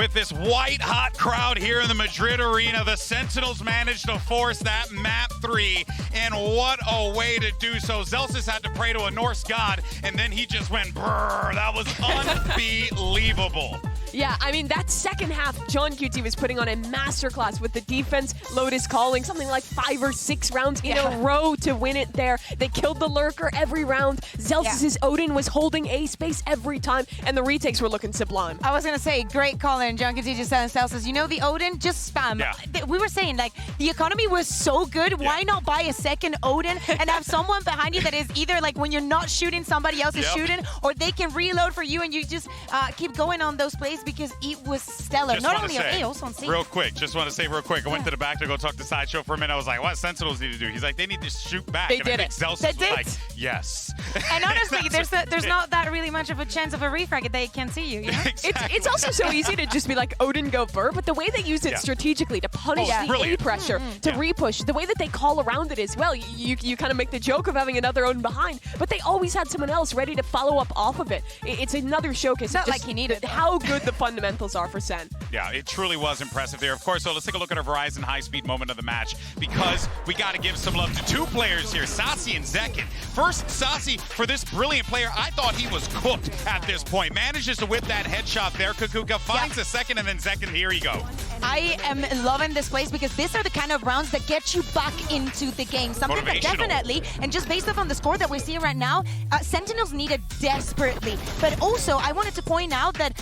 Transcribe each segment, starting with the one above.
With this white-hot crowd here in the Madrid arena, the Sentinels managed to force that map 3, and what a way to do so. Zelsis had to pray to a Norse god, and then he just went brrr. That was unbelievable. Yeah, I mean, that second half, John QT was putting on a masterclass with the defense. Lotus calling something like 5 or 6 rounds in a row to win it there. They killed the Lurker every round. Zelsis' Odin was holding A space every time, and the retakes were looking sublime. I was going to say, great call in. John QT just said Zelsis, you know the Odin? Just spam. Yeah. We were saying, like, the economy was so good. Why not buy a second Odin and have someone behind you that is either, like, when you're not shooting, somebody else is shooting, or they can reload for you and you just keep going on those plays, because it was stellar. Just not only say, on A, also on C. Real quick, just want to say real quick, I went to the back to go talk to Sideshow for a minute. I was like, what Sentinels need to do? He's like, they need to shoot back. They and did I think it. Zelsis They was did. like, yes. And honestly, there's not that really much of a chance of a refrag. They can't see you, you know? Exactly. It's also so easy to just be like, Odin go burr, but the way they use it strategically to punish the A brilliant. pressure, to repush, the way that they call around it as well, you kind of make the joke of having another Odin behind, but they always had someone else ready to follow up off of it. It's another showcase Not of just like he needed how good the fundamentals are for Sen. Yeah, it truly was impressive there. Of course, so let's take a look at our Verizon high-speed moment of the match, because we got to give some love to 2 players here, Sasi and Zekin. First, Sasi, for this brilliant player, I thought he was cooked at this point. Manages to whip that headshot there. Kukuka finds a second, and then Zekin, here you go. I am loving this place because these are the kind of rounds that get you back into the game. Something that definitely, and just based off on the score that we're seeing right now, Sentinels need it desperately. But also, I wanted to point out that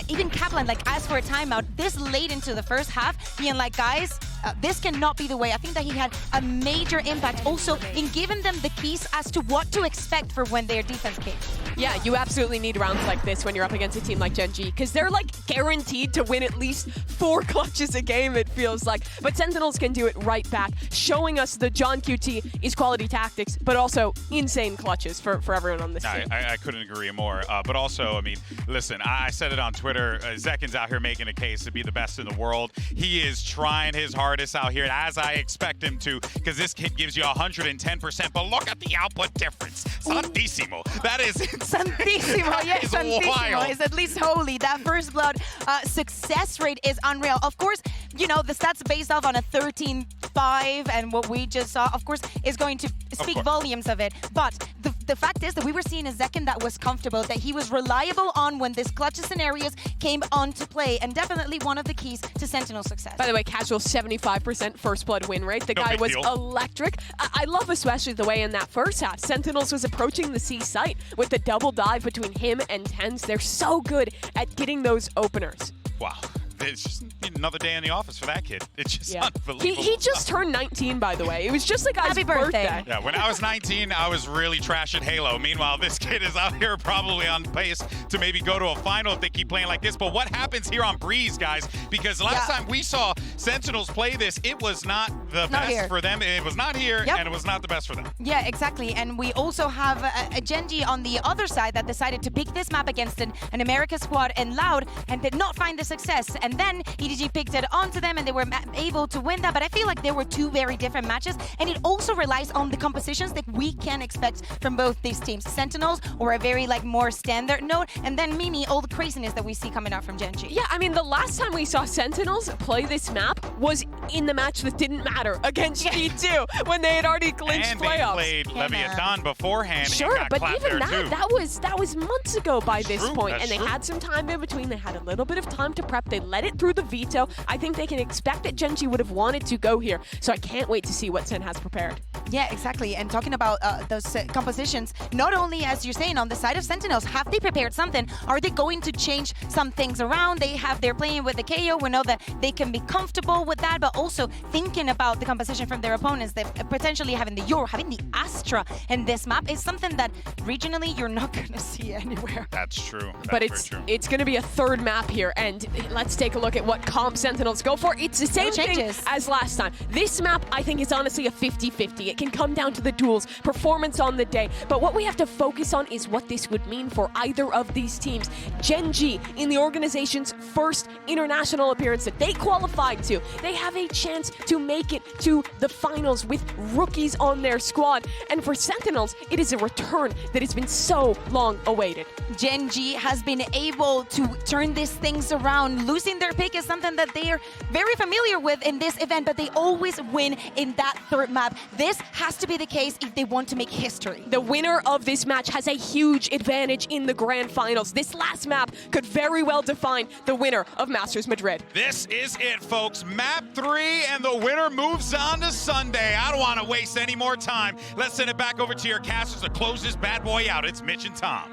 even Kaplan asked for a timeout this late into the first half, being like, guys, this cannot be the way. I think that he had a major impact also in giving them the keys as to what to expect for when their defense came. Yeah, you absolutely need rounds like this when you're up against a team like Gen G, because they're like guaranteed to win at least 4 clutches a game, it feels like. But Sentinels can do it right back, showing us the John QT is quality tactics, but also insane clutches for everyone on this team. I couldn't agree more. But also, I mean, listen, I said it on Twitter, Zekin's out here making a case to be the best in the world. He is trying his hardest out here, as I expect him to, because this kid gives you 110%, but look at the output difference. Santissimo. That is Santissimo, yes, Santissimo is at least holy. That first blood success rate is unreal. Of course, you know, the stats based off on a 13-5, and what we just saw, of course, is going to speak volumes of it. But the fact is that we were seeing a Zekin that was comfortable, that he was reliable on when this clutch scenarios came on to play, and definitely one of the keys to Sentinel success. By the way, casual 75% first blood win rate. The guy was electric. I love especially the way in that first half, Sentinels was approaching the C site with the double dive between him and Tens. They're so good at getting those openers. Wow. It's just another day in the office for that kid. It's just unbelievable. He just turned 19, by the way. It was just like Happy birthday. Yeah, when I was 19, I was really trashing Halo. Meanwhile, this kid is out here probably on pace to maybe go to a final if they keep playing like this. But what happens here on Breeze, guys? Because last time we saw Sentinels play this, it was not the best for them. It was not here, and it was not the best for them. Yeah, exactly. And we also have a Gen G on the other side that decided to pick this map against an America squad and Loud, and did not find the success. And then EDG picked it onto them, and they were able to win that. But I feel like there were 2 very different matches, and it also relies on the compositions that we can expect from both these teams. Sentinels, or a very more standard note, and then Mimi, all the craziness that we see coming out from Gen G. Yeah, I mean, the last time we saw Sentinels play this map was in the match that didn't matter against G2, when they had already clinched playoffs. And they played Leviathan beforehand. Sure, and but got even that was months ago by this point, and they true. had some time in between. They had a little bit of time to prep. They let it through the veto. I think they can expect that Gen G would have wanted to go here, so I can't wait to see what Sen has prepared. Yeah, exactly. And talking about those compositions, not only, as you're saying, on the side of Sentinels, have they prepared something? Are they going to change some things around? They're playing with the KO. We know that they can be comfortable with that, but also thinking about the composition from their opponents, that potentially having the Euro, having the Astra in this map is something that regionally you're not going to see anywhere. That's true. But it's going to be a 3rd map here, and let's take a look at what comp Sentinels go for. It's the same thing as last time. This map, I think, is honestly a 50-50. It can come down to the duels, performance on the day. But what we have to focus on is what this would mean for either of these teams. Gen G, in the organization's first international appearance that they qualified to, they have a chance to make it to the finals with rookies on their squad. And for Sentinels, it is a return that has been so long awaited. Gen G has been able to turn these things around. Losing their pick is something that they are very familiar with in this event, but they always win in that third map. This has to be the case if they want to make history. The winner of this match has a huge advantage in the grand finals. This last map could very well define the winner of Masters Madrid. This is it, folks. Map 3, and the winner moves on to Sunday. I don't want to waste any more time. Let's send it back over to your casters to close this bad boy out. It's Mitch and Tom.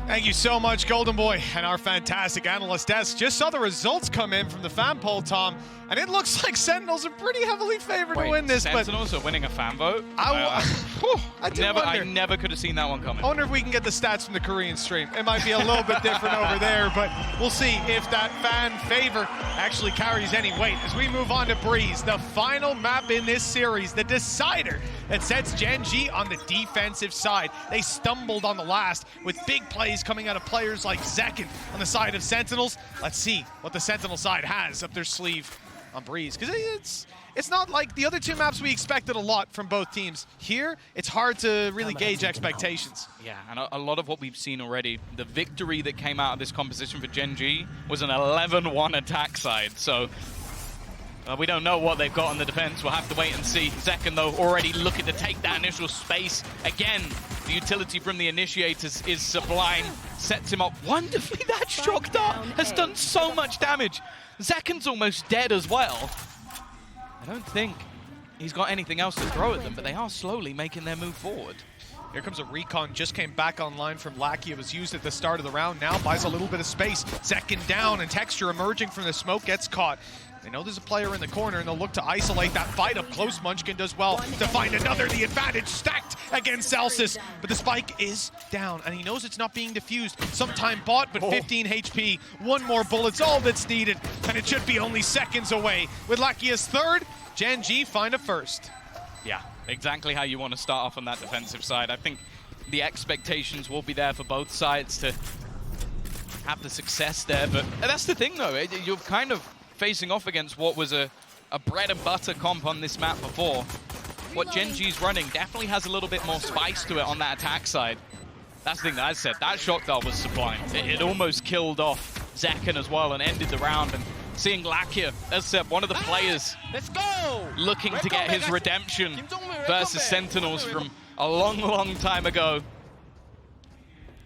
Thank you so much, Golden Boy, and our fantastic analyst desk. Just saw the results come in from the fan poll, Tom, and it looks like Sentinels are pretty heavily favored to win this. Sentinels are winning a fan vote? I never could have seen that one coming. I wonder if we can get the stats from the Korean stream. It might be a little bit different over there, but we'll see if that fan favor actually carries any weight. As we move on to Breeze, the final map in this series, the decider that sets Gen G on the defensive side. They stumbled on the last with big plays coming out of players like Zekin on the side of Sentinels. Let's see what the Sentinel side has up their sleeve on Breeze, because it's not like the other two maps we expected a lot from both teams. Here, it's hard to really gauge expectations. Yeah, and a lot of what we've seen already, the victory that came out of this composition for Gen G was an 11-1 attack side, so we don't know what they've got on the defense. We'll have to wait and see. Zekin, though, already looking to take that initial space. Again, the utility from the initiators is sublime. Sets him up wonderfully. That shock dart has done so much damage. Zekin's almost dead as well. I don't think he's got anything else to throw at them, but they are slowly making their move forward. Here comes a recon, just came back online from Lackey. It was used at the start of the round, now buys a little bit of space. Zekin down, and Texture emerging from the smoke gets caught. They know there's a player in the corner, and they'll look to isolate that fight up close. Munchkin does well to find another. The advantage stacked against Celsius, but the spike is down, and he knows it's not being defused. Sometime bought, but 15 HP. One more bullet's all that's needed, and it should be only seconds away. With Lackey as third, Gen G find a first. Yeah, exactly how you want to start off on that defensive side. I think the expectations will be there for both sides to have the success there, but that's the thing, though. You're kind of facing off against what was a bread and butter comp on this map before. What Gen G's running definitely has a little bit more spice to it on that attack side. That's the thing that I said. That shock dart was sublime. It almost killed off Zekin as well and ended the round. And seeing Lakia, as I said, one of the players looking to get his redemption versus Sentinels from a long, long time ago.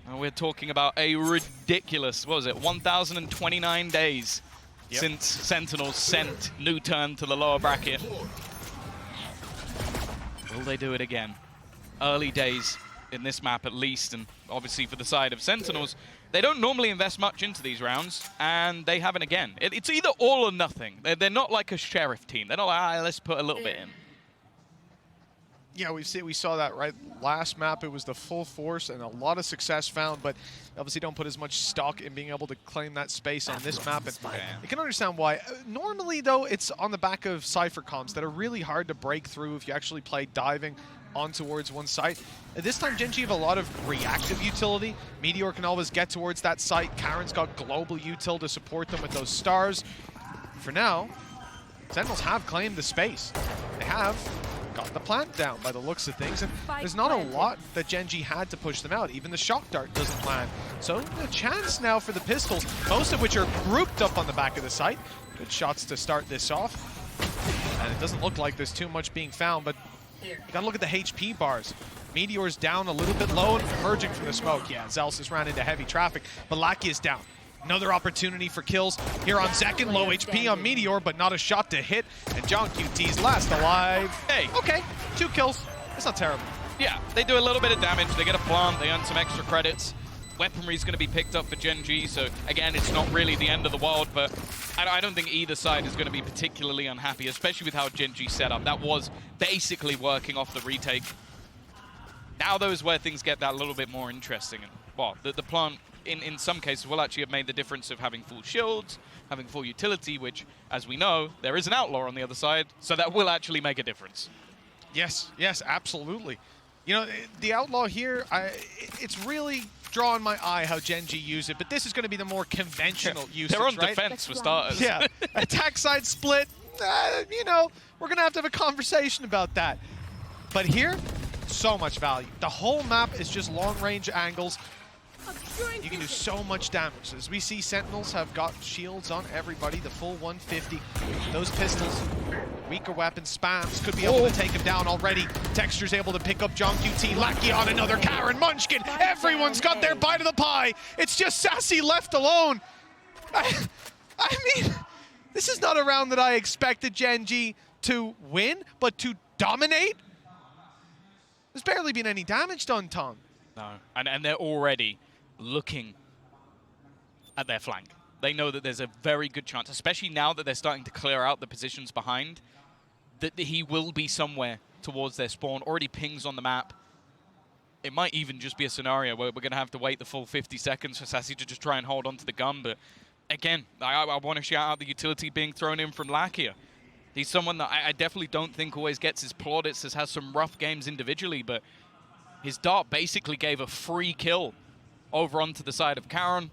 And we're talking about a ridiculous, what was it, 1,029 days. Yep. Since Sentinels sent New Turn to the lower bracket. Will they do it again? Early days in this map at least, and obviously for the side of Sentinels, they don't normally invest much into these rounds, and they haven't again. It's either all or nothing. They're not like a sheriff team. They're not like, let's put a little bit in. Yeah, we saw that right last map. It was the full force and a lot of success found, but obviously don't put as much stock in being able to claim that space on this map. And you can understand why. Normally, though, it's on the back of Cypher comps that are really hard to break through if you actually play diving on towards one site. At this time, Gen G have a lot of reactive utility. Meteor can always get towards that site. Karen's got global util to support them with those stars. For now, Sentinels have claimed the space. They have got the plant down by the looks of things, and there's not a lot that Gen G had to push them out. Even the shock dart doesn't land. So a chance now for the pistols, most of which are grouped up on the back of the site. Good shots to start this off. And it doesn't look like there's too much being found, but you gotta look at the HP bars. Meteor's down a little bit low and emerging from the smoke. Yeah, Zelsis ran into heavy traffic, but Lackey is down. Another opportunity for kills here on Zekin. Low HP on Meteor, but not a shot to hit. And John QT's last alive. Hey. Okay, 2 kills. It's not terrible. Yeah, they do a little bit of damage. They get a plant. They earn some extra credits. Weaponry's going to be picked up for Gen G, so again, it's not really the end of the world, but I don't think either side is going to be particularly unhappy, especially with how Gen G set up. That was basically working off the retake. Now those where things get that little bit more interesting. And, well, the plant, in some cases, will actually have made the difference of having full shields, having full utility, which, as we know, there is an outlaw on the other side, so that will actually make a difference. Yes, yes, absolutely. You know, the Outlaw here, it's really drawing my eye how Gen G use it, but this is going to be the more conventional usage, They're on right? defense for starters. Yeah, attack side split, you know, we're going to have a conversation about that. But here, so much value. The whole map is just long-range angles. You can do so much damage. As we see, Sentinels have got shields on everybody, the full 150. Those pistols, weaker weapon spams, could be able to take him down already. Texture's able to pick up John QT, Lackey on another Karen, Munchkin. Everyone's got their bite of the pie. It's just Sassy left alone. I mean, this is not a round that I expected Gen G to win, but to dominate? There's barely been any damage done, Tom. No, and they're already looking at their flank. They know that there's a very good chance, especially now that they're starting to clear out the positions behind, that he will be somewhere towards their spawn. Already pings on the map. It might even just be a scenario where we're going to have to wait the full 50 seconds for Sassy to just try and hold onto the gun. But again, I want to shout out the utility being thrown in from Lakia. He's someone that I definitely don't think always gets his plaudits, has some rough games individually, but his dart basically gave a free kill over onto the side of Karen.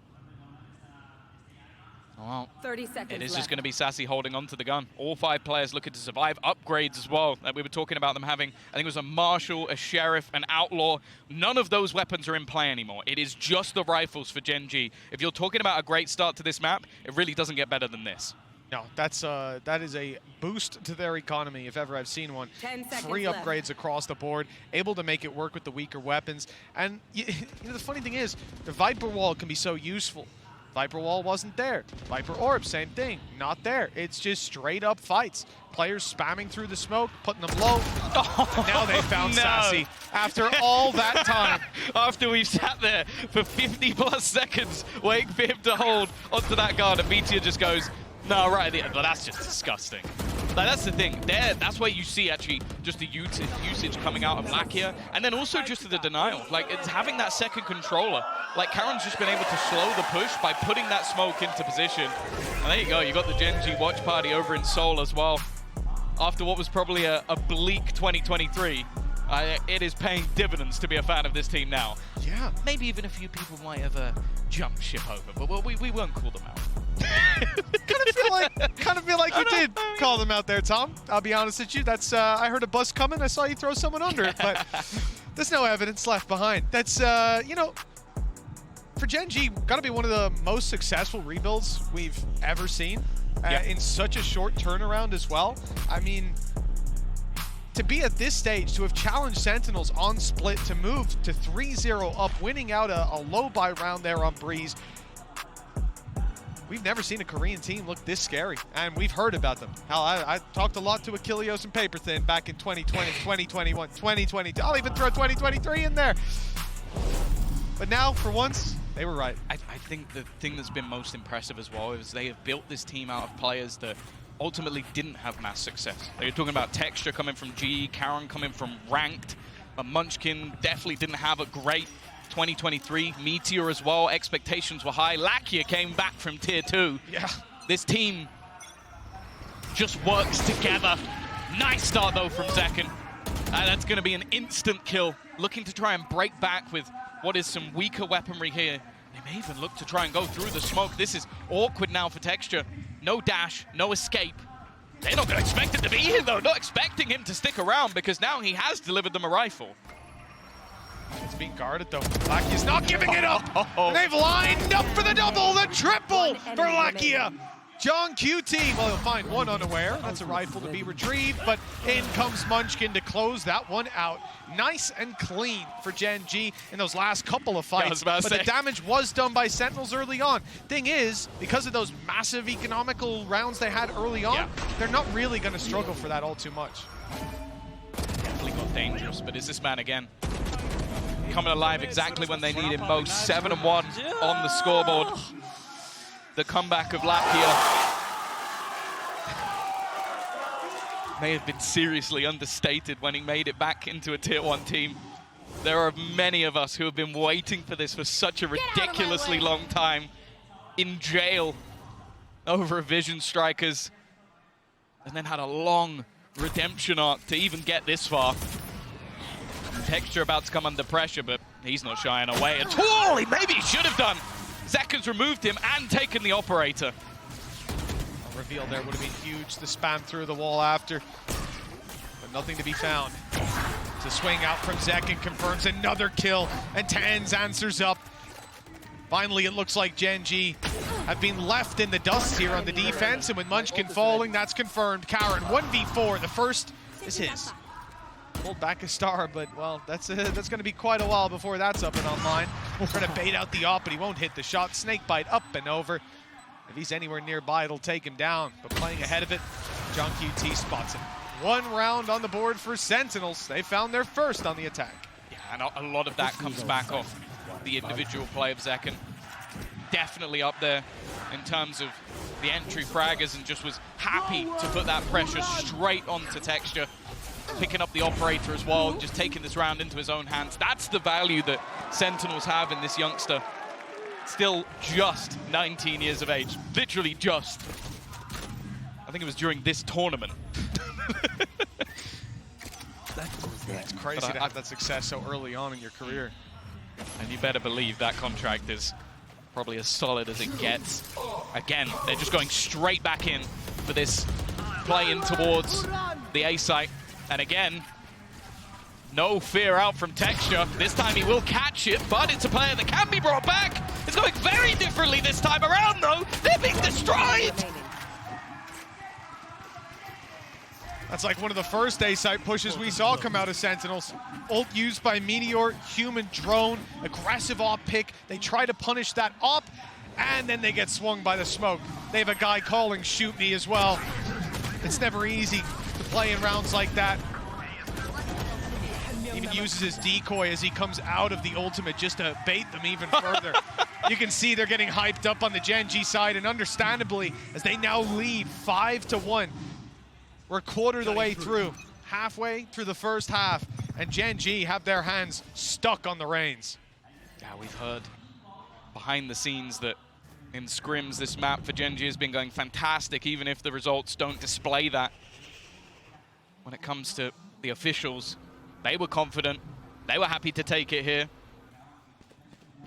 Well, 30 seconds it is left. just going to be Sassy holding onto the gun. All 5 players looking to survive. Upgrades as well. We were talking about them having, I think it was a Marshal, a Sheriff, an Outlaw. None of those weapons are in play anymore. It is just the rifles for Gen G. If you're talking about a great start to this map, it really doesn't get better than this. No, that is a boost to their economy if ever I've seen one. 10 seconds 3 left. upgrades across the board, able to make it work with the weaker weapons. And you know, the funny thing is, the Viper Wall can be so useful. Viper Wall wasn't there. Viper Orb, same thing, not there. It's just straight up fights. Players spamming through the smoke, putting them low. And now they found Sassy after all that time. After we've sat there for 50+ seconds waiting for him to hold onto that guard, and Meteor just goes, no, right at the end. But that's just disgusting. Like, that's the thing. That's where you see actually just the usage coming out of Lakia, and then also just the denial. Like, it's having that second controller. Like, Karen's just been able to slow the push by putting that smoke into position. And there you go. You got the Gen G watch party over in Seoul as well. After what was probably a bleak 2023, it is paying dividends to be a fan of this team now. Yeah. Maybe even a few people might have jumped ship over, but we won't call them out. kind of feel like you did call them out there, Tom. I'll be honest with you. That's I heard a bus coming. I saw you throw someone under it, but there's no evidence left behind. That's you know, for Gen G, got to be one of the most successful rebuilds we've ever seen in such a short turnaround as well. I mean, to be at this stage, to have challenged Sentinels on split, to move to 3-0 up, winning out a low buy round there on Breeze. We've never seen a Korean team look this scary, and we've heard about them. Hell, I talked a lot to Achilleos and Paperthin back in 2020, 2021, 2022. I'll even throw 2023 in there. But now, for once, they were right. I think the thing that's been most impressive as well is they have built this team out of players that ultimately didn't have mass success. You're talking about Texture coming from G, Karen coming from Ranked, Munchkin definitely didn't have a great 2023. Meteor as well, expectations were high. Lakia came back from Tier 2. Yeah. This team just works together. Nice start though from Zekken. That's going to be an instant kill. Looking to try and break back with what is some weaker weaponry here. They may even look to try and go through the smoke. This is awkward now for Texture. No dash, no escape. They're not going to expect it to be here though. Not expecting him to stick around because now he has delivered them a rifle. It's being guarded though. Lakia's not giving it up. They've lined up for the double, the triple for Lakia. John QT, well, he'll find one unaware. That's a rifle to be retrieved, but in comes Munchkin to close that one out. Nice and clean for Gen G in those last couple of fights. But the damage was done by Sentinels early on. Thing is, because of those massive economical rounds they had early on, they're not really going to struggle for that all too much. Definitely got dangerous, but is this man again coming alive exactly when they need him most? 7-1 on the scoreboard. The comeback of Lakia may have been seriously understated when he made it back into a Tier 1 team. There are many of us who have been waiting for this for such a ridiculously long time. In jail over a Vision Strikers, and then had a long redemption arc to even get this far. Texture about to come under pressure, but he's not shying away at all. Maybe he should have done. Zekken's removed him and taken the operator. A reveal there would have been huge. The spam through the wall after, but nothing to be found. It's a swing out from Zekken, confirms another kill, and Tans answers up. Finally, it looks like Gen G have been left in the dust here on the defense, and with Munchkin falling, that's confirmed. Karen, 1v4, the first is his. Pulled back a star, but, well, that's going to be quite a while before that's up and online. Trying to bait out the op, but he won't hit the shot. Snakebite up and over. If he's anywhere nearby, it'll take him down. But playing ahead of it, John QT spots him. 1 round on the board for Sentinels. They found their first on the attack. Yeah, and a lot of that comes back off the individual play of Zekken. Definitely up there in terms of the entry fraggers, and just was happy to put that pressure straight onto Texture. Picking up the operator as well, just taking this round into his own hands. That's the value that Sentinels have in this youngster. Still just 19 years of age. Literally just. I think it was during this tournament. It's crazy to have that success so early on in your career. And you better believe that contract is probably as solid as it gets. Again, they're just going straight back in for this play in towards the A site. And again, no fear out from Texture. This time he will catch it, but it's a player that can be brought back. It's going very differently this time around, though. They're being destroyed. That's like one of the first A-site pushes we saw come out of Sentinels. Ult used by Meteor, human drone, aggressive op pick. They try to punish that op, and then they get swung by the smoke. They have a guy calling shoot me as well. It's never easy to play in rounds like that. Even uses his decoy as he comes out of the ultimate just to bait them even further. You can see they're getting hyped up on the Gen G side, and understandably, as they now lead 5-1. We're a quarter of the way through, halfway through the first half, and Gen G have their hands stuck on the reins. Yeah, we've heard behind the scenes that in scrims, this map for Gen G has been going fantastic, even if the results don't display that. When it comes to the officials, they were confident. They were happy to take it here.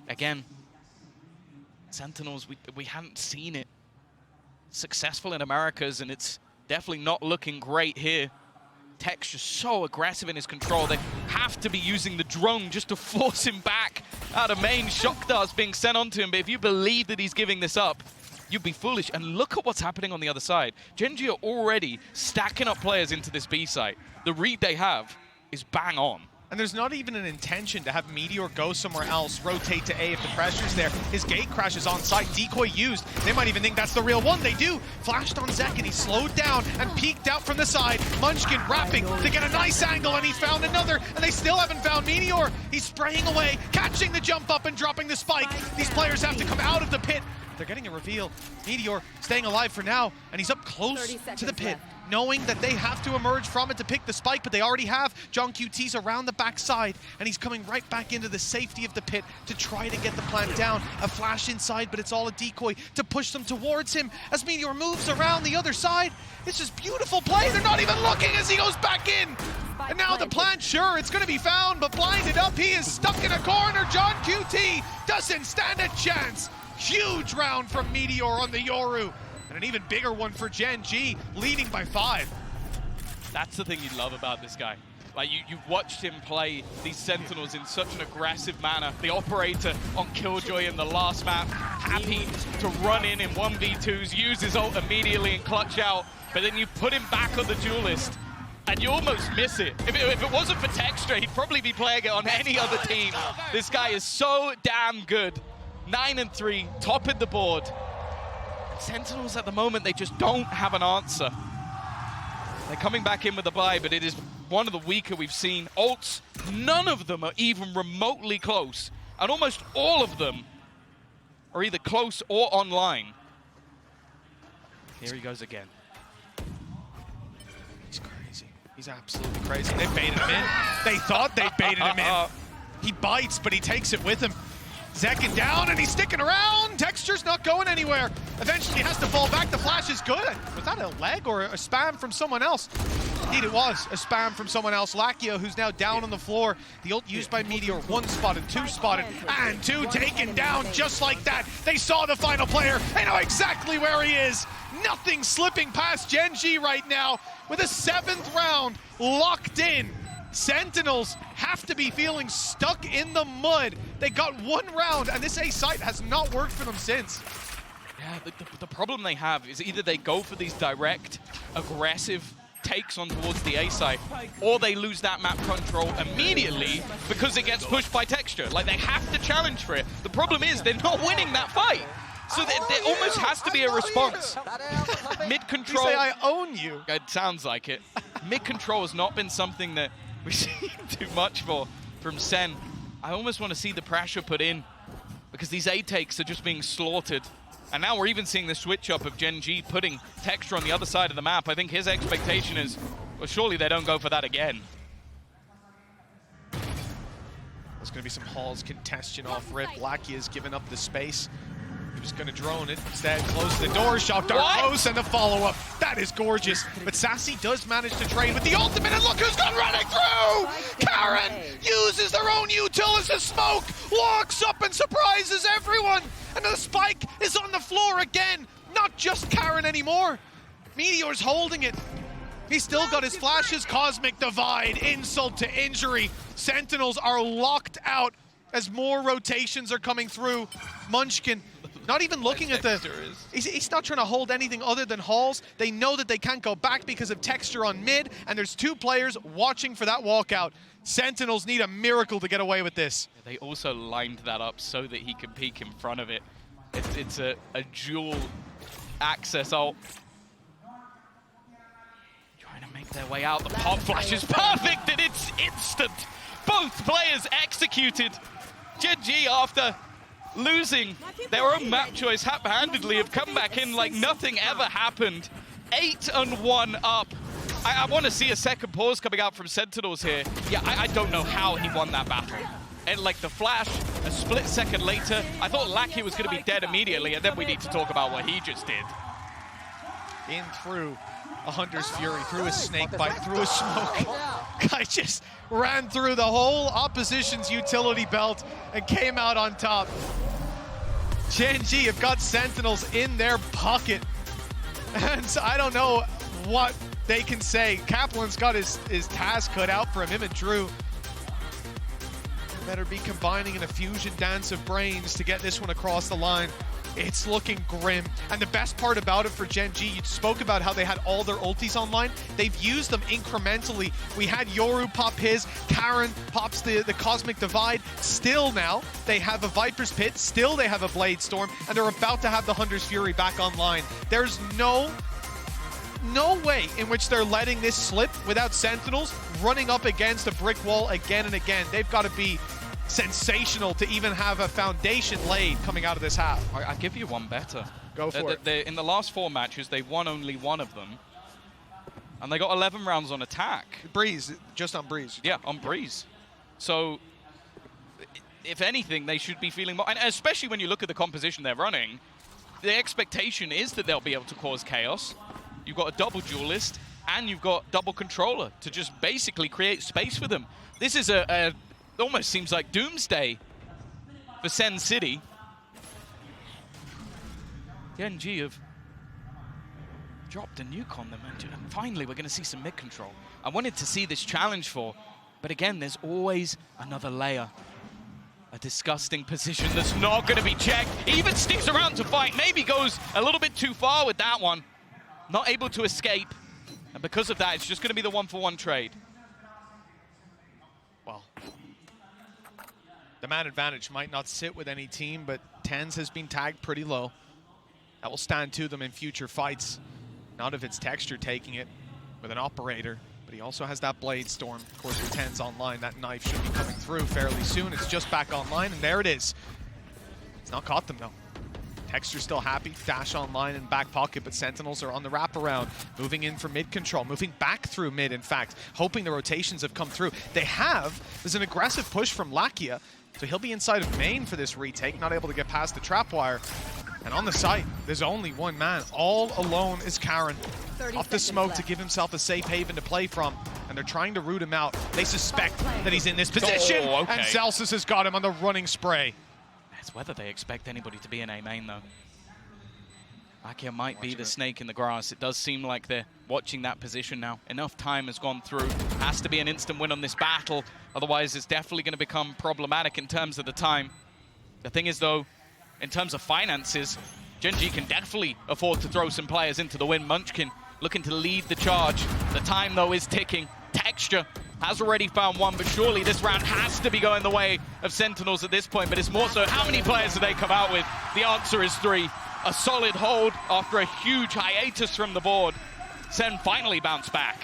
Again, Sentinels, we hadn't seen it successful in Americas, and it's definitely not looking great here. Tech's just so aggressive in his control. They have to be using the drone just to force him back out of main. Shock darts being sent onto him, but if you believe that he's giving this up, you'd be foolish. And look at what's happening on the other side. Gen G are already stacking up players into this B site. The read they have is bang on. And there's not even an intention to have Meteor go somewhere else, rotate to A if the pressure's there. His gate crashes on site, decoy used. They might even think that's the real one. They do. Flashed on Zekken, he slowed down and peeked out from the side. Munchkin wrapping to get a nice angle, and he found another, and they still haven't found Meteor. He's spraying away, catching the jump up and dropping the spike. These players have to come out of the pit. They're getting a reveal. Meteor staying alive for now, and he's up close to the pit, knowing that they have to emerge from it to pick the spike, but they already have. John QT's around the backside, and he's coming right back into the safety of the pit to try to get the plant down. A flash inside, but it's all a decoy to push them towards him as Meteor moves around the other side. It's just beautiful play. They're not even looking as he goes back in. And now the plant, sure, it's going to be found, but blinded up. He is stuck in a corner. John QT doesn't stand a chance. Huge round from Meteor on the Yoru. And an even bigger one for Gen G, leading by 5. That's the thing you love about this guy. Like, you've watched him play these Sentinels in such an aggressive manner. The operator on Killjoy in the last map, happy to run in 1v2s, use his ult immediately and clutch out. But then you put him back on the duelist, and you almost miss it. If it wasn't for Texture, he'd probably be playing it on any other team. This guy is so damn good. 9-3, top of the board. Sentinels at the moment, they just don't have an answer. They're coming back in with a buy, but it is one of the weaker we've seen. Ults, none of them are even remotely close. And almost all of them are either close or online. Here he goes again. He's crazy. He's absolutely crazy. They baited him in. They thought they baited him in. He bites, but he takes it with him. Zekin down, and he's sticking around. Texture's not going anywhere. Eventually, he has to fall back. The flash is good. Was that a leg or a spam from someone else? Indeed, it was a spam from someone else. Lakia, who's now down on the floor. The ult used by Meteor, 1 spotted, 2 spotted, and 2 taken down just like that. They saw the final player. They know exactly where he is. Nothing slipping past Gen G right now with a 7th round locked in. Sentinels have to be feeling stuck in the mud. They got 1 round, and this A site has not worked for them since. Yeah, the problem they have is either they go for these direct, aggressive takes on towards the A site, or they lose that map control immediately because it gets pushed by Texture. Like, they have to challenge for it. The problem is they're not winning that fight. So there almost has to be a response. Mid-control... You say I own you. It sounds like it. Mid-control has not been something that we've seen too much from SEN. I almost want to see the pressure put in because these A takes are just being slaughtered. And now we're even seeing the switch up of Gen G putting Texture on the other side of the map. I think his expectation is, well, surely they don't go for that again. There's going to be some Halls congestion off rip. Lakia has given up the space. He was going to drone it. Instead, close the door, shock dart close, and the follow-up. That is gorgeous. But Sassy does manage to trade with the ultimate, and look who's gone running through! Karen uses their own util as a smoke, walks up and surprises everyone. And the spike is on the floor again. Not just Karen anymore. Meteor's holding it. He's still got his flashes. Cosmic Divide, insult to injury. Sentinels are locked out as more rotations are coming through. Munchkin not even looking at the... He's not trying to hold anything other than Halls. They know that they can't go back because of Texture on mid, and there's 2 players watching for that walkout. Sentinels need a miracle to get away with this. They also lined that up so that he can peek in front of it. It's a dual access ult. Trying to make their way out. The pop flash is perfect, and it's instant. Both players executed. Gen G, after losing their own map choice haphazardly, have come back in like nothing ever happened. 8-1 up. I want to see a second pause coming out from Sentinels here. Yeah, I don't know how he won that battle. And like the flash, a split second later, I thought Lackey was going to be dead immediately, and then we need to talk about what he just did. In through a Hunter's Fury, through a snake bite, through a smoke. Guy just ran through the whole opposition's utility belt and came out on top. Gen G have got Sentinels in their pocket. And so I don't know what they can say. Kaplan's got his task cut out for him and Drew. Better be combining in a fusion dance of brains to get this one across the line. It's looking grim. And the best part about it for Gen G, you spoke about how they had all their ultis online. They've used them incrementally. We had Yoru pop his, Karen pops the Cosmic Divide. Still now, they have a Viper's Pit, still they have a Blade Storm, and they're about to have the Hunter's Fury back online. There's no way in which they're letting this slip without Sentinels running up against a brick wall again and again. They've got to be sensational to even have a foundation laid coming out of this half. I'll give you one better. Go for it. In the last 4 matches, they've won only 1 of them. And they got 11 rounds on attack. Breeze, just on Breeze. Yeah, on Breeze. So, if anything, they should be feeling more, and especially when you look at the composition they're running, the expectation is that they'll be able to cause chaos. You've got a double duelist, and you've got double controller to just basically create space for them. This is it almost seems like doomsday for Sen City. Gen G have dropped a nuke on them, and finally we're going to see some mid-control. I wanted to see this challenge for, but again, there's always another layer. A disgusting position that's not going to be checked. Even sticks around to fight, maybe goes a little bit too far with that one. Not able to escape, and because of that, it's just going to be the 1-for-1 trade. Well, the man advantage might not sit with any team, but TenZ has been tagged pretty low. That will stand to them in future fights. Not if it's Texture taking it with an operator, but he also has that Blade Storm. Of course, with TenZ online, that knife should be coming through fairly soon. It's just back online, and there it is. It's not caught them, though. Texture's still happy, dash online in back pocket, but Sentinels are on the wraparound, moving in for mid control, moving back through mid, in fact, hoping the rotations have come through. There's an aggressive push from Lakia. So he'll be inside of main for this retake, not able to get past the trap wire. And on the site, there's only one man. All alone is Karen. Off the smoke to give himself a safe haven to play from. And they're trying to root him out. They suspect that he's in this position. Oh, okay. And Celsius has got him on the running spray. It's whether they expect anybody to be in A main, though. Lakia might be the snake in the grass. It does seem like they're watching that position now. Enough time has gone through. Has to be an instant win on this battle. Otherwise, it's definitely going to become problematic in terms of the time. The thing is, though, in terms of finances, Gen.G can definitely afford to throw some players into the win. Munchkin looking to lead the charge. The time, though, is ticking. Texture has already found one, but surely this round has to be going the way of Sentinels at this point. But it's more so, how many players do they come out with? The answer is 3. A solid hold after a huge hiatus from the board. SEN finally bounced back.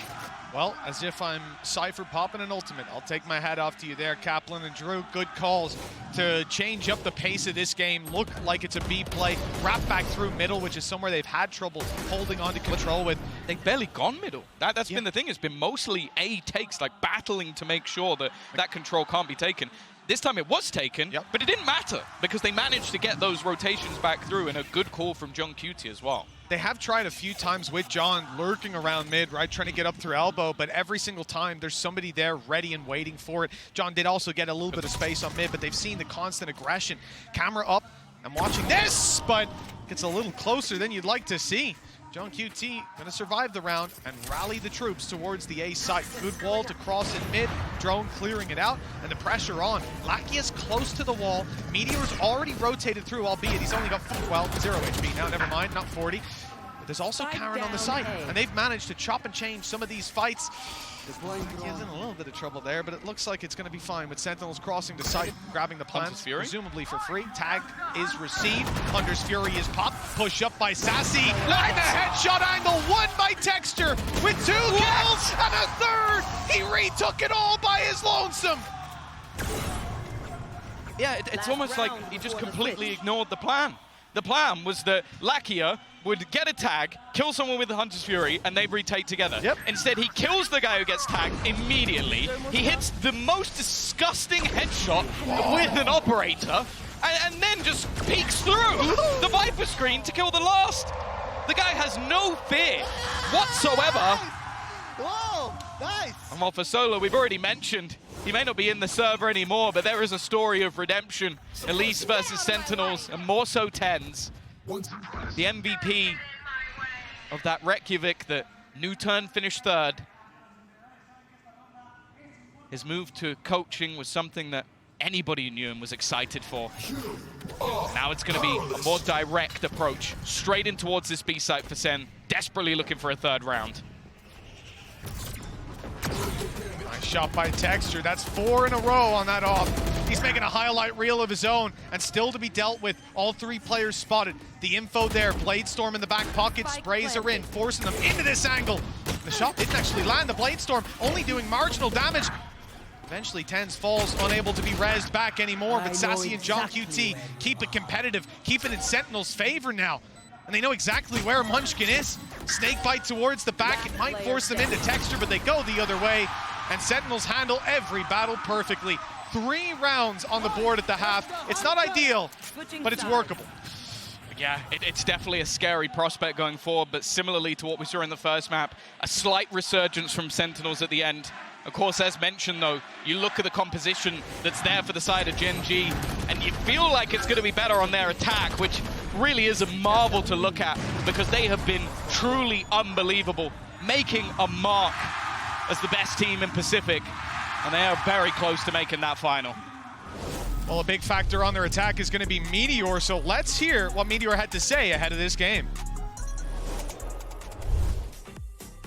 Well, as if I'm Cypher popping an ultimate. I'll take my hat off to you there, Kaplan and Drew. Good calls to change up the pace of this game. Look like it's a B play. Wrap back through middle, which is somewhere they've had trouble holding on to control with. They've barely gone middle. That's been the thing. It's been mostly A takes, like battling to make sure that that control can't be taken. This time it was taken, but it didn't matter because they managed to get those rotations back through, and a good call from John Cutie as well. They have tried a few times with John lurking around mid, right, trying to get up through elbow, but every single time there's somebody there ready and waiting for it. John did also get a little bit of space on mid, but they've seen the constant aggression. Camera up, I'm watching this, but gets a little closer than you'd like to see. John QT going to survive the round and rally the troops towards the A site. Good wall to cross in mid, drone clearing it out, and the pressure on. Lakia's close to the wall. Meteor's already rotated through, albeit he's only got, well, 0 HP now, never mind, not 40. But there's also Karen on the site, and they've managed to chop and change some of these fights. He's in a little bit of trouble there, but it looks like it's going to be fine with Sentinels crossing the site, grabbing the plants, presumably for free. Tag is received. Hunter's Fury is popped. Push up by Sassy. And a headshot angle, one by Texture with 2 kills and a third. He retook it all by his lonesome. Yeah, it's almost like he just completely ignored the plan. The plan was that Lakia would get a tag, kill someone with the Hunter's Fury, and they retake together. Instead, he kills the guy who gets tagged immediately. He hits the most disgusting headshot with an operator, and then just peeks through the Viper screen to kill the last. The guy has no fear whatsoever. Whoa, nice. And while for Solo, we've already mentioned, he may not be in the server anymore, but there is a story of redemption. Elise versus Sentinels, and more so Tens. The MVP of that Reykjavik that New Turn finished 3rd. His move to coaching was something that anybody knew and was excited for. Now it's going to be a more direct approach, straight in towards this B site for SEN, desperately looking for a 3rd round. Nice shot by Texture. That's 4 in a row on that off. He's making a highlight reel of his own, and still to be dealt with. All 3 players spotted. The info there. Bladestorm in the back pocket. Sprays are in, forcing them into this angle. The shot didn't actually land. The Bladestorm only doing marginal damage. Eventually, Tens falls, unable to be rezzed back anymore, but Sassy and John QT keep it competitive, keep it in Sentinel's favor now. And they know exactly where Munchkin is. Snakebite towards the back. It might force them into Texture, but they go the other way. And Sentinels handle every battle perfectly. 3 rounds on the board at the half. It's not ideal, but it's workable. Yeah, it's definitely a scary prospect going forward, but similarly to what we saw in the first map, a slight resurgence from Sentinels at the end. Of course, as mentioned, though, you look at the composition that's there for the side of Gen.G, and you feel like it's going to be better on their attack, which really is a marvel to look at, because they have been truly unbelievable, making a mark as the best team in Pacific, and they are very close to making that final. Well, a big factor on their attack is going to be Meteor, so let's hear what Meteor had to say ahead of this game.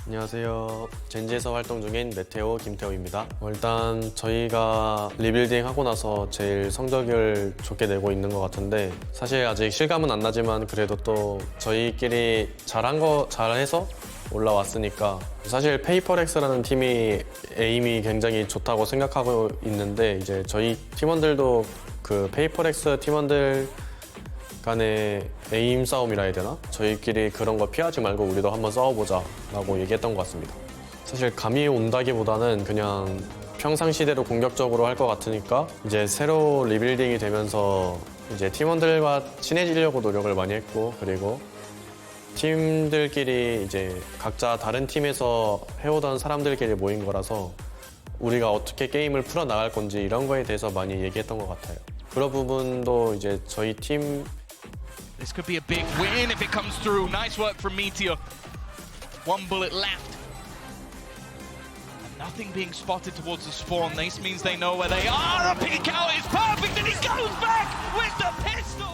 안녕하세요. 젠지에서 활동 중인 메테오 김태호입니다. 일단 저희가 리빌딩 하고 나서 제일 성적을 좋게 내고 있는 것 같은데, 사실 아직 실감은 안 나지만 그래도 또 저희끼리 잘해서 올라왔으니까, 사실 페이퍼렉스라는 팀이 에임이 굉장히 좋다고 생각하고 있는데, 이제 저희 팀원들도 그 페이퍼렉스 팀원들 간의 에임 싸움이라 해야 되나? 저희끼리 그런 거 피하지 말고 우리도 한번 싸워보자 라고 얘기했던 것 같습니다. 사실 감이 온다기보다는 그냥 평상시대로 공격적으로 할 것 같으니까 이제 새로 리빌딩이 되면서 이제 팀원들과 친해지려고 노력을 많이 했고, 그리고 팀들끼리 이제 각자 다른 팀에서 해오던 사람들끼리 모인 거라서 우리가 어떻게 게임을 풀어나갈 건지 이런 거에 대해서 많이 얘기했던 것 같아요. 그런 부분도 이제 저희 팀 This could be a big win if it comes through. Nice work from Meteor. One bullet left. And nothing being spotted towards the spawn. This means they know where they are. A peek out is perfect and he goes back with the pistol.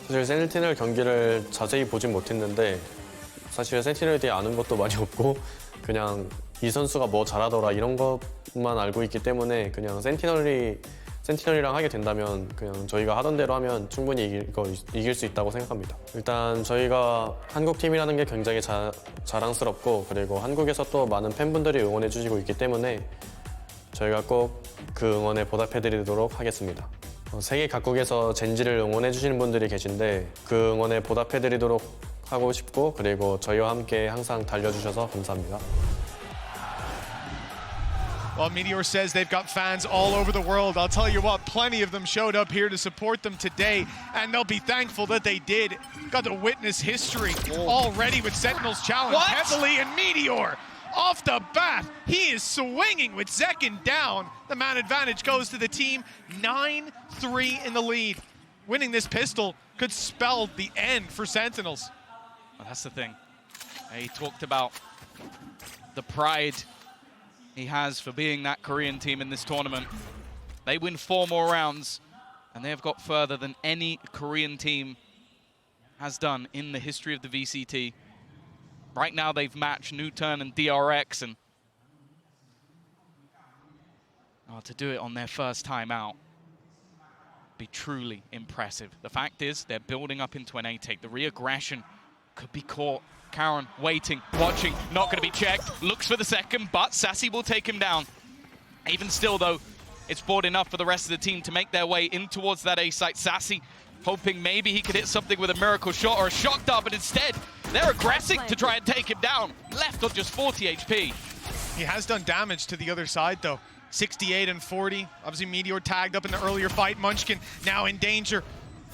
사실 센티널 경기를 자세히 보진 못했는데 사실 센티널에 대해 아는 것도 많이 없고 그냥 이 선수가 뭐 잘하더라 이런 것만 알고 있기 때문에 그냥 센티널이랑 하게 된다면 그냥 저희가 하던 대로 하면 충분히 이길 수 있다고 생각합니다. 일단 저희가 한국 팀이라는 게 굉장히 자랑스럽고, 그리고 한국에서 또 많은 팬분들이 응원해 주시고 있기 때문에 저희가 꼭 그 응원에 보답해 드리도록 하겠습니다. 세계 각국에서 젠지를 응원해 주시는 분들이 계신데 그 응원에 보답해 드리도록 하고 싶고, 그리고 저희와 함께 항상 달려주셔서 감사합니다. Well, Meteor says they've got fans all over the world. I'll tell you what, plenty of them showed up here to support them today, and they'll be thankful that they did. Got to witness history already with Sentinels challenge heavily, and Meteor off the bat, he is swinging with Zekin down. The man advantage goes to the team, 9-3 in the lead. Winning this pistol could spell the end for Sentinels. Well, that's the thing. He talked about the pride he has for being that Korean team in this tournament. They win 4 more rounds, and they have got further than any Korean team has done in the history of the VCT. Right now, they've matched Newturn and DRX, and to do it on their first time out be truly impressive. The fact is, they're building up into an A-take. The re-aggression could be caught. Karen waiting, watching, not going to be checked. Looks for the second, but Sassy will take him down. Even still, though, it's bought enough for the rest of the team to make their way in towards that A site. Sassy hoping maybe he could hit something with a miracle shot or a shock dart, but instead, they're aggressive to try and take him down. Left on just 40 HP. He has done damage to the other side, though. 68 and 40. Obviously, Meteor tagged up in the earlier fight. Munchkin now in danger.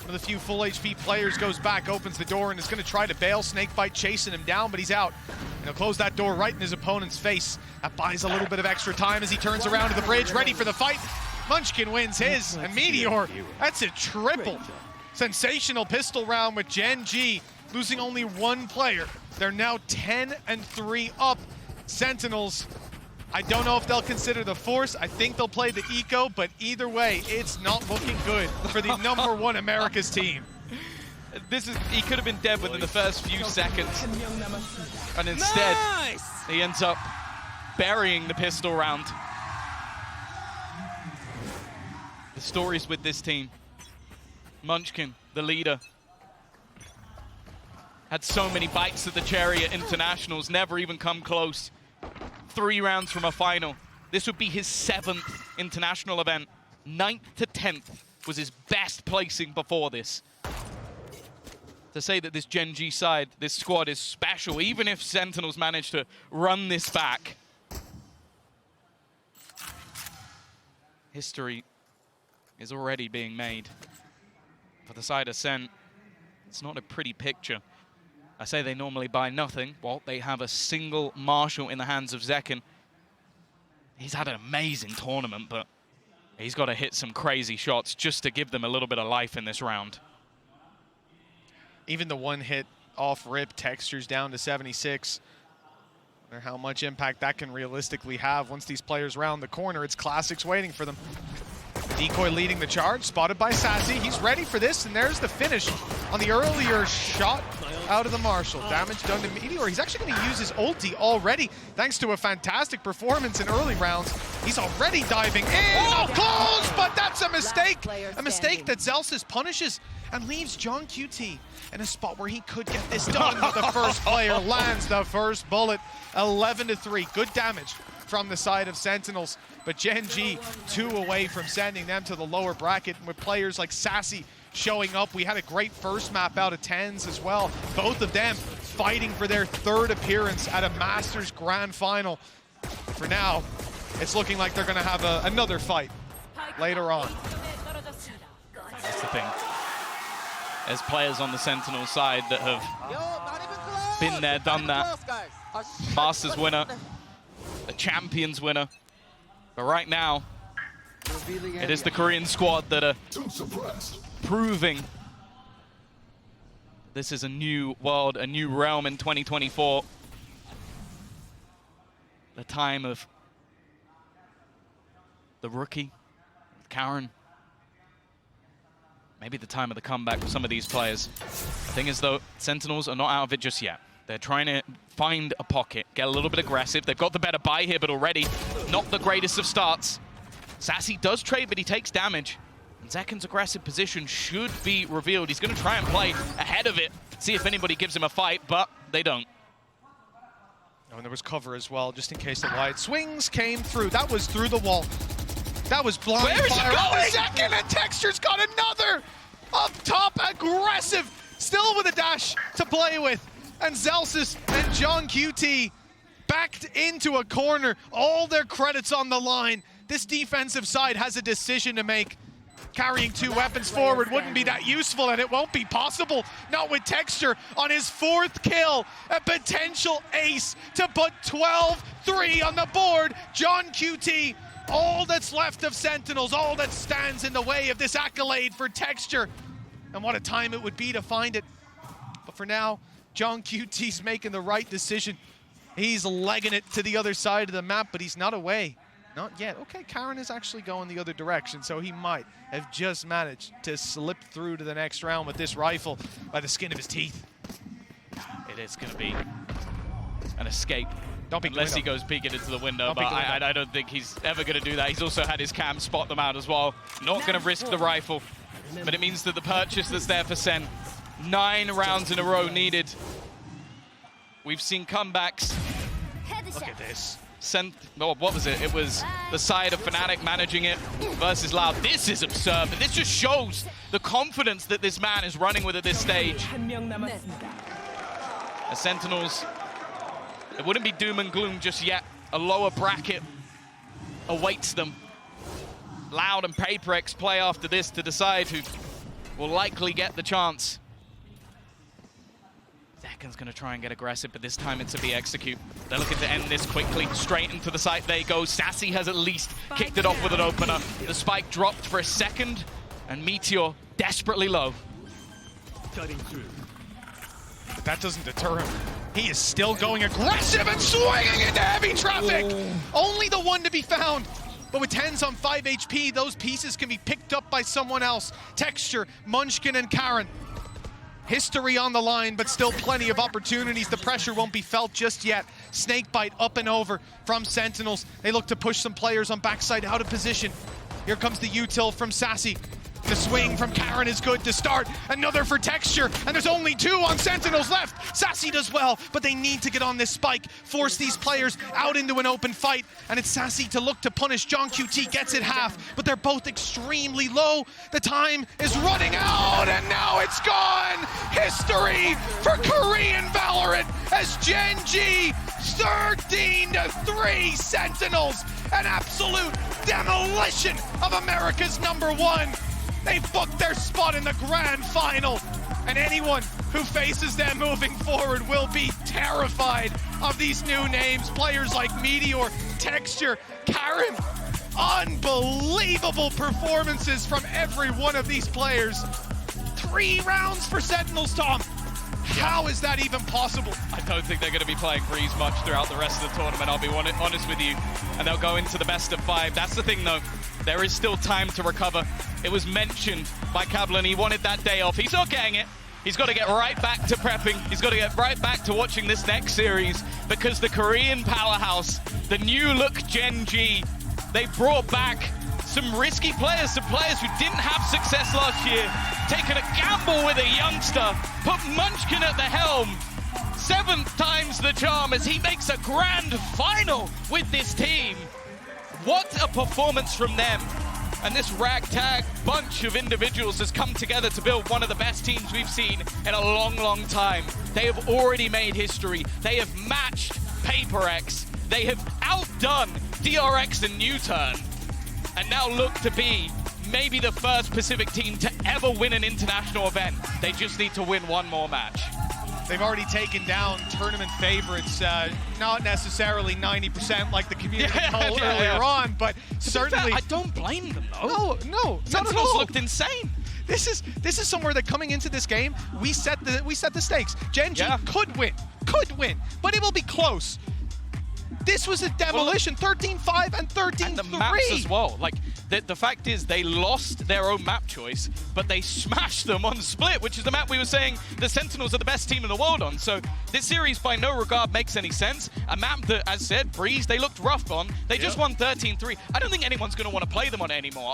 One of the few full HP players goes back, opens the door, and is going to try to bail. Snakebite chasing him down, but he's out. And he'll close that door right in his opponent's face. That buys a little bit of extra time as he turns around to the bridge, ready for the fight. Munchkin wins his, and Meteor, that's a triple. Sensational pistol round with Gen G, losing only 1 player. They're now 10-3 up. Sentinels, I don't know if they'll consider the Force. I think they'll play the Eco, but either way, it's not looking good for the #1 America's team. He could have been dead within the first few seconds. And instead, he ends up burying the pistol round. The stories with this team. Munchkin, the leader, had so many bites of the cherry at internationals, never even come close. 3 rounds from a final. This would be his 7th international event. 9th to 10th was his best placing before this. To say that this Gen G side, this squad is special, even if Sentinels manage to run this back. History is already being made. For the side of Sen, it's not a pretty picture. I say they normally buy nothing. Well, they have a single Marshall in the hands of Zekin. He's had an amazing tournament, but he's got to hit some crazy shots just to give them a little bit of life in this round. Even the one hit off rip textures down to 76. I wonder how much impact that can realistically have once these players round the corner. It's classics waiting for them. Decoy leading the charge, spotted by Sassy. He's ready for this, and there's the finish on the earlier shot out of the Marshall. Damage done to Meteor. He's actually going to use his ulti already, thanks to a fantastic performance in early rounds. He's already diving in. Oh, close, but that's a mistake. A mistake that Zelsis punishes and leaves John QT in a spot where he could get this done. But the first player lands the first bullet. 11-3. Good damage from the side of Sentinels. But Gen G, 2 away from sending them to the lower bracket. And with players like Sassy showing up, we had a great first map out of 10s as well. Both of them fighting for their 3rd appearance at a Masters Grand Final. For now, it's looking like they're going to have another fight later on. That's the thing. There's players on the Sentinel side that have been there, done that. Masters winner, a Champions winner. But right now, it is the Korean squad that are proving this is a new world, a new realm in 2024. The time of the rookie, Karen. Maybe the time of the comeback for some of these players. The thing is, though, Sentinels are not out of it just yet. They're trying to find a pocket, get a little bit aggressive. They've got the better buy here, but already not the greatest of starts. Sassy does trade, but he takes damage. And Zekin's aggressive position should be revealed. He's going to try and play ahead of it, see if anybody gives him a fight, but they don't. Oh, and there was cover as well, just in case the wide swings came through. That was through the wall. That was blind fire. Where is it going? Second, and Texture's got another up top, aggressive, still with a dash to play with. And Zelsis and John QT backed into a corner. All their credits on the line. This defensive side has a decision to make. Carrying two weapons forward wouldn't be that useful, and it won't be possible. Not with Texture on his 4th kill. A potential ace to put 12-3 on the board. John QT, all that's left of Sentinels, all that stands in the way of this accolade for Texture. And what a time it would be to find it. But for now, John QT's making the right decision. He's legging it to the other side of the map, but he's not away. Not yet. Okay, Karen is actually going the other direction, so he might have just managed to slip through to the next round with this rifle by the skin of his teeth. It is going to be an escape. Don't peek Unless he goes peeking into the window, but I don't think he's ever going to do that. He's also had his cam spot them out as well. Not going to risk the rifle, but it means that the purchase that's there for Sen, 9 rounds in a row needed. We've seen comebacks. Look at this. What was it? It was the side of Fnatic managing it versus Loud. This is absurd, but this just shows the confidence that this man is running with at this stage. The Sentinels, it wouldn't be doom and gloom just yet. A lower bracket awaits them. Loud and HyperX play after this to decide who will likely get the chance. Zekin's going to try and get aggressive, but this time it's a B execute. They're looking to end this quickly. Straight into the site they go. Sassy has at least kicked it off with an opener. The spike dropped for a second, and Meteor desperately low. But that doesn't deter him. He is still going aggressive and swinging into heavy traffic. Only the one to be found. But with 10s on 5 HP, those pieces can be picked up by someone else. Texture, Munchkin, and Karen. History on the line, but still plenty of opportunities. The pressure won't be felt just yet. Snakebite up and over from Sentinels. They look to push some players on backside out of position. Here comes the util from Sassy. The swing from Karen is good to start. Another for Texture, and there's only 2 on Sentinels left. Sassy does well, but they need to get on this spike, force these players out into an open fight, and it's Sassy to look to punish. John QT gets it half, but they're both extremely low. The time is running out, and now it's gone. History for Korean Valorant as Gen G 13-3 Sentinels. An absolute demolition of America's #1. They've booked their spot in the grand final, and anyone who faces them moving forward will be terrified of these new names. Players like Meteor, Texture, Karen. Unbelievable performances from every one of these players. 3 rounds for Sentinels, Tom. How is that even possible? I don't think they're going to be playing Breeze much throughout the rest of the tournament, I'll be honest with you. And they'll go into the best of 5. That's the thing, though. There is still time to recover. It was mentioned by Kablan. He wanted that day off. He's not getting it. He's got to get right back to prepping. He's got to get right back to watching this next series, because the Korean powerhouse, the new look Gen G, they brought back some risky players, some players who didn't have success last year, taking a gamble with a youngster, put Munchkin at the helm. 7th times the charm as he makes a grand final with this team. What a performance from them. And this ragtag bunch of individuals has come together to build one of the best teams we've seen in a long, long time. They have already made history. They have matched HyperX. They have outdone DRX and U-Turn, and now look to be maybe the first Pacific team to ever win an international event. They just need to win one more match. They've already taken down tournament favorites, not necessarily 90% like the community poll earlier on, but certainly... I don't blame them, though. No, not at Sentinels all. looked insane. This is somewhere that coming into this game, we set the stakes. Gen G could win, but it will be close. This was a demolition, 13-5 and 13-3. And the maps as well. Like, the fact is they lost their own map choice, but they smashed them on Split, which is the map we were saying the Sentinels are the best team in the world on. So this series by no regard makes any sense. A map that, as said, Breeze, they looked rough on. They just won 13-3. I don't think anyone's going to want to play them on it anymore.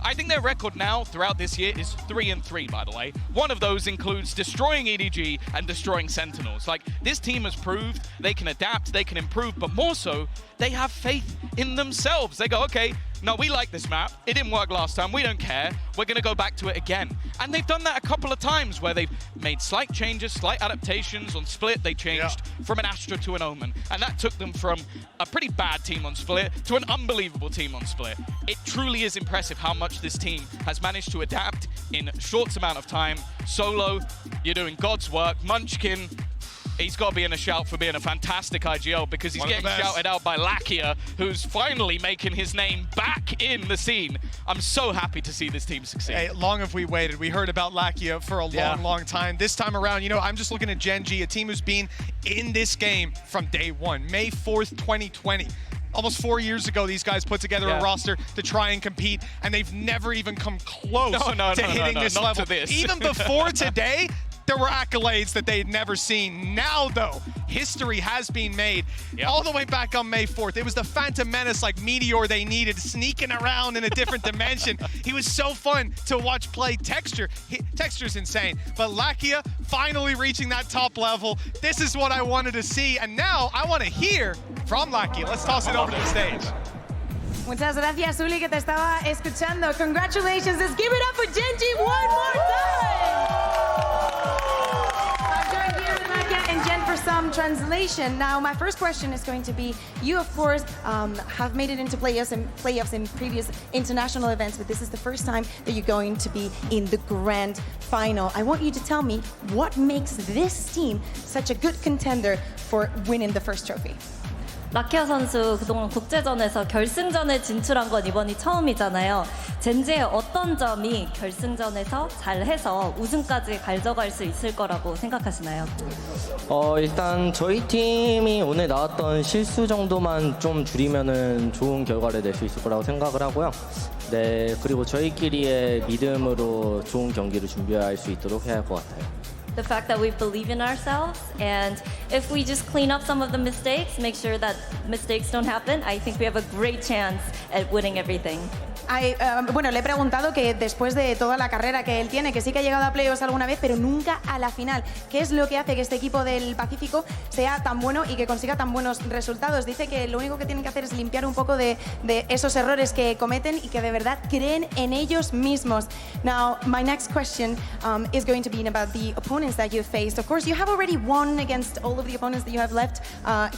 I think their record now throughout this year is 3-3, by the way. One of those includes destroying EDG and destroying Sentinels. Like, this team has proved they can adapt, they can improve, but more so, they have faith in themselves. They go, okay, no, we like this map. It didn't work last time. We don't care. We're going to go back to it again. And they've done that a couple of times where they've made slight changes, slight adaptations. On Split, they changed from an Astra to an Omen. And that took them from a pretty bad team on Split to an unbelievable team on Split. It truly is impressive how much this team has managed to adapt in a short amount of time. Solo, you're doing God's work. Munchkin, he's got to be in a shout for being a fantastic IGL because he's getting shouted out by Lakia, who's finally making his name back in the scene. I'm so happy to see this team succeed. Hey, long have we waited. We heard about Lakia for a long time. This time around, you know, I'm just looking at Gen G, a team who's been in this game from day one, May 4th, 2020. Almost 4 years ago, these guys put together a roster to try and compete, and they've never even come close to hitting this level. Even before today, there were accolades that they had never seen. Now, though, history has been made all the way back on May 4th. It was the Phantom Menace like Meteor they needed, sneaking around in a different dimension. He was so fun to watch play. Texture's insane. But Lakia finally reaching that top level. This is what I wanted to see. And now I want to hear from Lakia. Let's toss it over to the stage. Muchas gracias, Uli, que te estaba escuchando. Congratulations. Let's give it up for Gen G one more time. And Jen for some translation. Now, my first question is going to be, you, of course, have made it into playoffs in previous international events, but this is the first time that you're going to be in the grand final. I want you to tell me what makes this team such a good contender for winning the first trophy. 라키아 선수 그동안 국제전에서 결승전에 진출한 건 이번이 처음이잖아요. 젠지의 어떤 점이 결승전에서 잘해서 우승까지 가져갈 수 있을 거라고 생각하시나요? 일단 저희 팀이 오늘 나왔던 실수 정도만 좀 줄이면은 좋은 결과를 낼 수 있을 거라고 생각을 하고요. 네, 그리고 저희끼리의 믿음으로 좋은 경기를 준비할 수 있도록 해야 할 것 같아요. The fact that we believe in ourselves, and if we just clean up some of the mistakes, make sure that mistakes don't happen, I think we have a great chance at winning everything. Bueno, le he preguntado que después de toda la carrera que él tiene, que sí que ha llegado a playoffs alguna vez, pero nunca a la final. ¿Qué es lo que hace que este equipo del Pacífico sea tan bueno y que consiga tan buenos resultados? Dice que lo único que tienen que hacer es limpiar un poco de esos errores que cometen y que de verdad creen en ellos mismos. Now, my next question is going to be about the opponents that you faced. Of course, you have already won against all of the opponents that you have left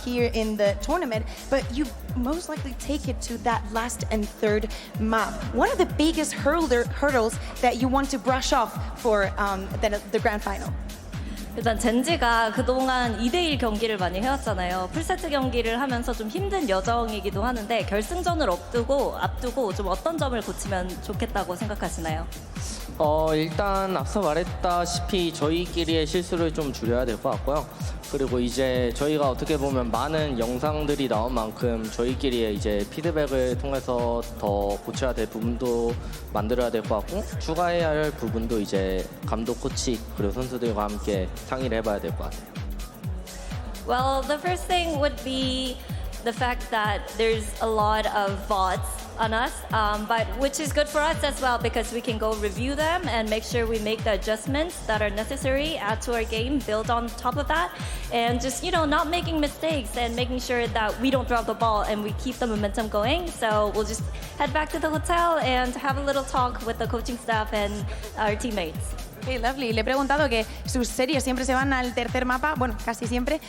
here in the tournament, but you most likely take it to that last and third map. What are the biggest hurdles that you want to brush off for the grand final? 일단 젠지가 그동안 2대1 경기를 많이 해왔잖아요. 풀세트 경기를 하면서 좀 힘든 여정이기도 하는데 결승전을 앞두고 좀 어떤 점을 고치면 좋겠다고 생각하시나요? 일단 앞서 말했다시피 저희끼리의 실수를 좀 줄여야 될 것 같고요. 그리고 이제 저희가 어떻게 보면 많은 영상들이 나온 만큼 저희끼리의 이제 피드백을 통해서 더 고쳐야 될 부분도 만들어야 될 것 같고 추가해야 할 부분도 이제 감독, 코치 그리고 선수들과 함께 상의를 해봐야 될 것 같아요. Well, the first thing would be the fact that there's a lot of bots on us, but which is good for us as well because we can go review them and make sure we make the adjustments that are necessary, add to our game, build on top of that, and just, you know, not making mistakes and making sure that we don't drop the ball and we keep the momentum going. So we'll just head back to the hotel and have a little talk with the coaching staff and our teammates. Okay, lovely. Le he preguntado que sus series siempre se van al tercer mapa, bueno, casi siempre,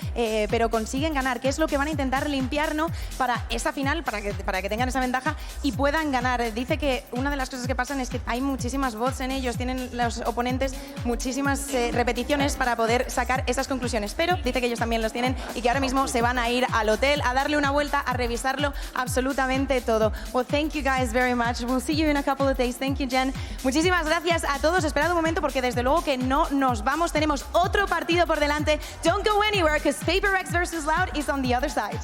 pero consiguen ganar. ¿Qué es lo que van a intentar limpiar, ¿no? Para esa final, para que tengan esa ventaja y puedan ganar? Dice que una de las cosas que pasan es que hay muchísimas bots en ellos, tienen los oponentes muchísimas repeticiones para poder sacar esas conclusiones, pero dice que ellos también los tienen y que ahora mismo se van a ir al hotel a darle una vuelta, a revisarlo absolutamente todo. Well, thank you guys very much. We'll see you in a couple of days. Thank you, Jen. Muchísimas gracias a todos. Esperad un momento porque desde luego que no nos vamos. Tenemos otro partido por delante. Don't go anywhere because HyperX versus Loud is on the other side.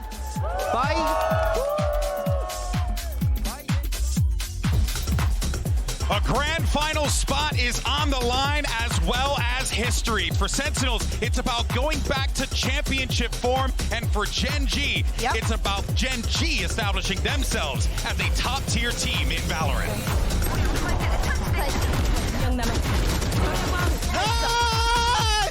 Bye. A grand final spot is on the line, as well as history. For Sentinels, it's about going back to championship form, and for Gen G, it's about Gen G establishing themselves as a top-tier team in VALORANT.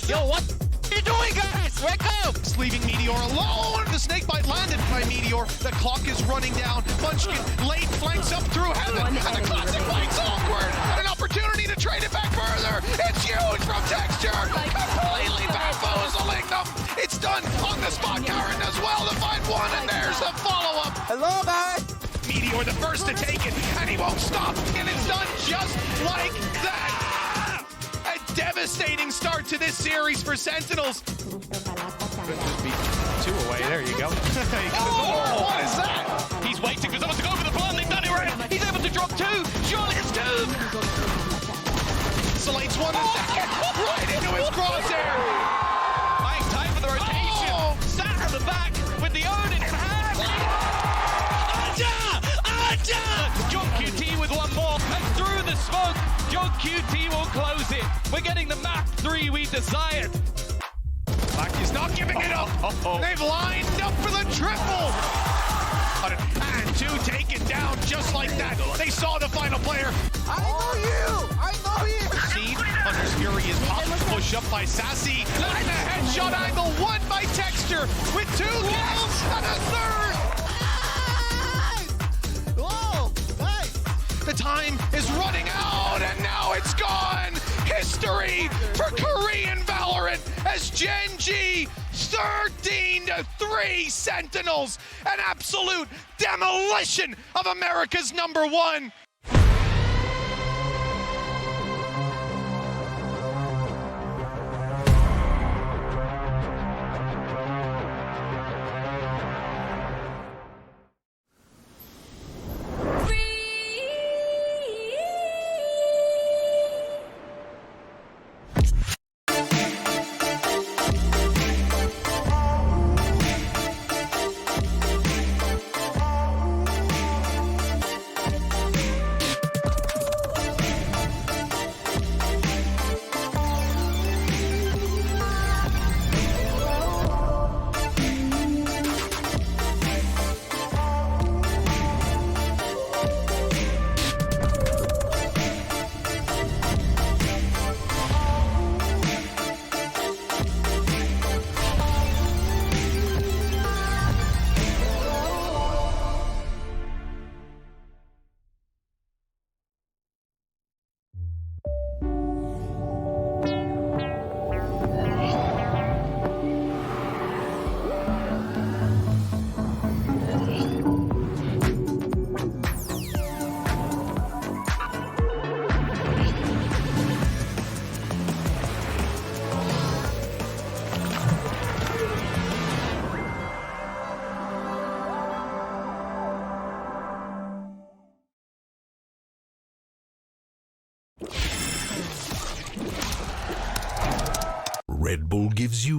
Yo, what are you doing, guys? Wake up! Leaving Meteor alone. The snakebite landed by Meteor. The clock is running down. Munchkin late flanks up through heaven. And the classic bite's awkward. And an opportunity to trade it back further. It's huge from Texture. Completely bamboozling them. It's done on the spot. Karen as well to find one. And there's the follow-up. Hello, guys. Meteor the first to take it. And he won't stop. And it's done just like that. A devastating start to this series for Sentinels. Just be 2 away. There you go. Oh, what is that? He's waiting for someone to go over the plant. They've done it right. He's able to drop 2. Surely it's 2. Slates 1 a second. Right into his crosshair. Buying time for the rotation. Oh. Sat at the back with the Odin in hand. John QT with one more. And through the smoke, John QT will close it. We're getting the map 3 we desired. Blacky's not giving it up. They've lined up for the triple. And 2 taken down just like that. They saw the final player. I know you. Seed, Hunter's Fury is popped. Push up by Sassy. And a headshot angle. 1 by Texture with 2 kills and a third. Whoa, nice. The time is running out, and now it's gone. History for Korean VALORANT as Gen G 13-3 Sentinels. An absolute demolition of America's #1. Red Bull gives you